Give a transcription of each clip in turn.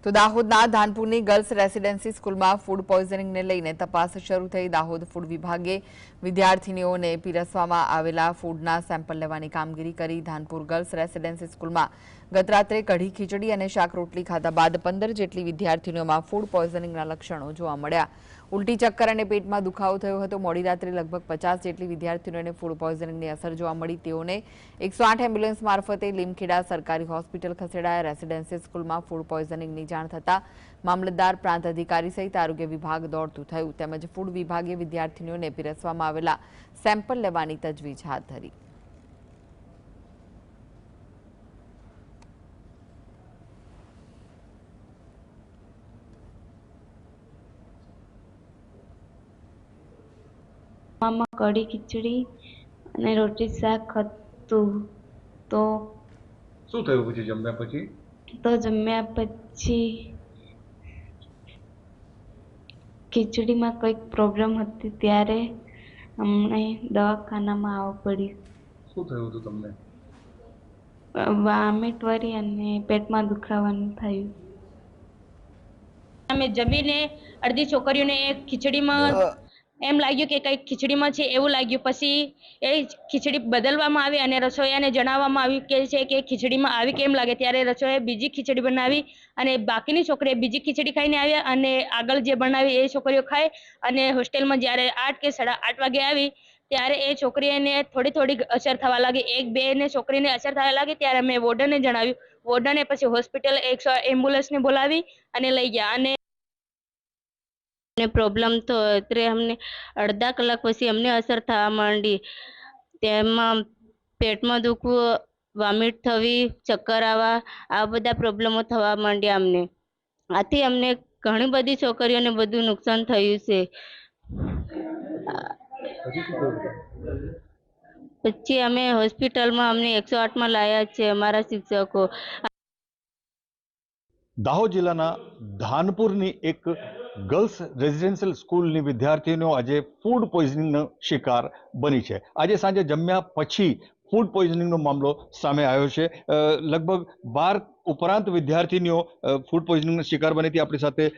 તો દાહોદના ધાનપુરની girls residency સ્કૂલમાં ફૂડ પોઈઝનિંગને લઈને તપાસ શરૂ થઈ। દાહોદ ફૂડ વિભાગે વિદ્યાર્થીનીઓને પીરસવામાં આવેલા ફૂડના સેમ્પલ લેવાની કામગીરી કરી। ધાનપુર ગર્લ્સ રેસિડેન્સી સ્કૂલમાં ગત રાત્રે કઢી ખીચડી અને શાક રોટલી ખાધા બાદ 15 જેટલી વિદ્યાર્થીનીઓમાં ફૂડ પોઈઝનિંગના લક્ષણો જોવા મળ્યા। ઉલટી, ચક્કર અને પેટમાં દુખાવો થયો હતો। મોડી રાત્રે લગભગ 50 જેટલી વિદ્યાર્થીનીઓને ફૂડ પોઈઝનિંગની અસર જોવા મળી। તેઓને 108 એમ્બ્યુલન્સ મારફતે લીમખેડા સરકારી હોસ્પિટલ ખસેડાયા। રેસિડેન્સી સ્કૂલમાં ફૂડ પોઈઝનિંગની જાણ થતાં મામલતદાર, પ્રાંત અધિકારી સહિત આરોગ્ય વિભાગ દોડતું થયું તેમજ ફૂડ વિભાગે વિદ્યાર્થીનીઓને પીરસવામાં આવેલા સેમ્પલ લેવાની તજવીજ હાથ ધરી। મામા કઢી ખીચડી અને રોટી શાક હતું। તો શું થયું પછી જમ્યા પછી? જમ્યા પછી ખીચડીમાં કંઈક પ્રોબ્લેમ હતી ત્યારે અમને દવાખાનામાં આવવું પડ્યું। શું થયું હતું તમને? વામિટ વળી અને પેટમાં દુખાવાનું થયું। અમે જમીને અડધી છોકરીઓને ખીચડીમાં એમ લાગ્યું કે કંઈક ખીચડીમાં છે એવું લાગ્યું। પછી એ ખીચડી બદલવામાં આવી અને રસોઈયાને જણાવવામાં આવ્યું કે ખીચડીમાં આવી કેમ લાગે। ત્યારે રસોઈયાએ બીજી ખીચડી બનાવી અને બાકીની છોકરીએ બીજી ખીચડી ખાઈને આવ્યા અને આગળ જે બનાવી એ છોકરીઓ ખાઈ અને હોસ્ટેલમાં જ્યારે 8 કે 8:30 વાગે આવી ત્યારે એ છોકરીને થોડી અસર થવા લાગી। 1-2 ને છોકરીને અસર થવા લાગી ત્યારે અમે વોર્ડનને જણાવ્યું। વોર્ડને પછી હોસ્પિટલ 108 એમ્બ્યુલન્સને બોલાવી અને લઈ ગયા અને પ્રોબ્લેમ તો અત્યારે અમને અડધા કલાક પછી અમને અસર થવા માંડી। તેમાં પેટમાં દુખવું, વોમિટ થવી, ચક્કર આવવા, આ બધા પ્રોબ્લેમો થવા માંડ્યા અમને। આથી અમને ઘણી બધી છોકરીઓને બધું નુકસાન થયું છે। પછી અમે હોસ્પિટલમાં અમને 108માં લાયા છે અમારા શિક્ષકો। દાહોદ જિલ્લાના ધાનપુરની એક ગર્લ્સ રેઝિડેન્શિયલ સ્કૂલની વિદ્યાર્થીનીઓ આજે ફૂડ પોઈઝનિંગનો શિકાર બની છે। આજે સાંજે જમ્યા પછી ફૂડ પોઈઝનિંગનો મામલો સામે આવ્યો છે। લગભગ 12 ઉપરાંત વિદ્યાર્થીનીઓ ફૂડ પોઈઝનિંગનો શિકાર બની હતી। આપણી સાથે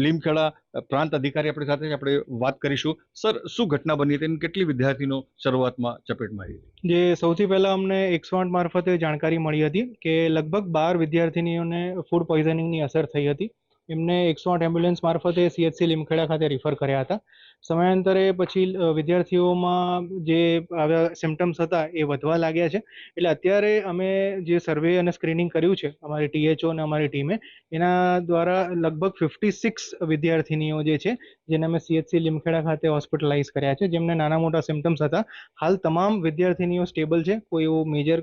લીમખેડા પ્રાંત અધિકારી આપણી સાથે આપણે વાત કરીશું। સર, શું ઘટના બની હતી અને કેટલી વિદ્યાર્થીનો શરૂઆતમાં ચપેટમાં આવી હતી? જે સૌથી પહેલા અમને 108 મારફતે જાણકારી મળી હતી કે લગભગ 12 વિદ્યાર્થીનીઓને ફૂડ પોઈઝનિંગની અસર થઈ હતી। એમને 108 એમ્બ્યુલન્સ મારફતે CHC લીમખેડા ખાતે રિફર કર્યા હતા। સમયાંતરે પછી વિદ્યાર્થીઓમાં જે આવા સિમ્ટમ્સ હતા એ વધવા લાગ્યા છે। એટલે અત્યારે અમે જે સર્વે અને સ્ક્રીનિંગ કર્યું છે અમારી THO અને અમારી ટીમે, એના દ્વારા લગભગ 56 વિદ્યાર્થીનીઓ જે છે જેને અમે CHC લીમખેડા ખાતે હોસ્પિટલાઇઝ કર્યા છે, જેમને નાના મોટા સિમ્ટમ્સ હતા। હાલ તમામ વિદ્યાર્થીનીઓ સ્ટેબલ છે, કોઈ એવું મેજર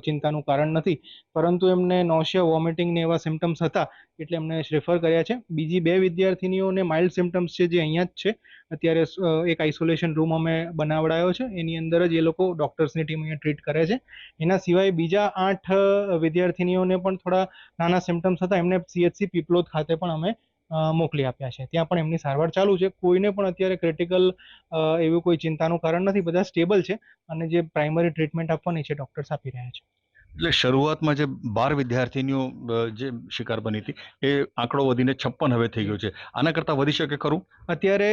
ચિંતાનું કારણ નથી, પરંતુ એમને નોશિયા, વોમિટિંગ ને એવા સિમ્ટમ્સ હતા એટલે એમને રેફર કર્યા છે। બીજી 2 વિદ્યાર્થીનીઓને માઇલ્ડ સિમ્ટમ્સ છે જે અહીંયા જ છે। અત્યારે એક આઇસોલેશન રૂમ અમે બનાવડાયો છે, એની અંદર જ એ લોકો ડોક્ટર્સની ટીમ અહીંયા ટ્રીટ કરે છે। એના સિવાય બીજા 8 વિદ્યાર્થીનીઓને પણ થોડા નાના સિમ્ટમ્સ હતા, એમને CHC પીપલોદ ખાતે પણ અમે મોકલી આપ્યા છે। ત્યાં પણ એમની સારવાર ચાલુ છે। કોઈને પણ અત્યારે ક્રિટિકલ એવું કોઈ ચિંતાનું કારણ નથી, બધા સ્ટેબલ છે અને જે પ્રાઇમરી ટ્રીટમેન્ટ આપવાની છે ડોક્ટર્સ આપી રહ્યા છે। એટલે શરૂઆતમાં જે 12 વિદ્યાર્થીનીઓ જે શિકાર બની હતી એ આંકડો વધીને 56 હવે થઈ ગયો છે। આના કરતાં વધી શકે ખરું? અત્યારે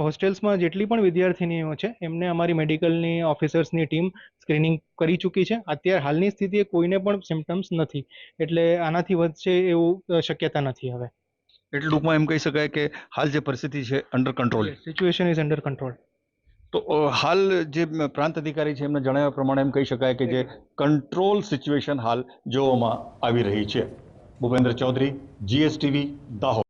હોસ્ટેલ્સમાં જેટલી પણ વિદ્યાર્થીનીઓ છે એમને અમારી મેડિકલની ઓફિસર્સની ટીમ સ્ક્રીનિંગ કરી ચૂકી છે। અત્યારે હાલની સ્થિતિએ કોઈને પણ સિમ્ટમ્સ નથી, એટલે આનાથી વધશે એવું શક્યતા નથી હવે। એટલે ટૂંકમાં એમ કહી શકાય કે હાલ જે પરિસ્થિતિ છે under control, situation is under control. તો હાલ જે પ્રાંત અધિકારી છે એમને જણાવ્યા પ્રમાણે એમ કહી શકાય કે જે કંટ્રોલ સિચ્યુએશન હાલ જોવામાં આવી રહી છે। ભૂપેન્દ્ર ચૌધરી, GSTV, દાહોદ।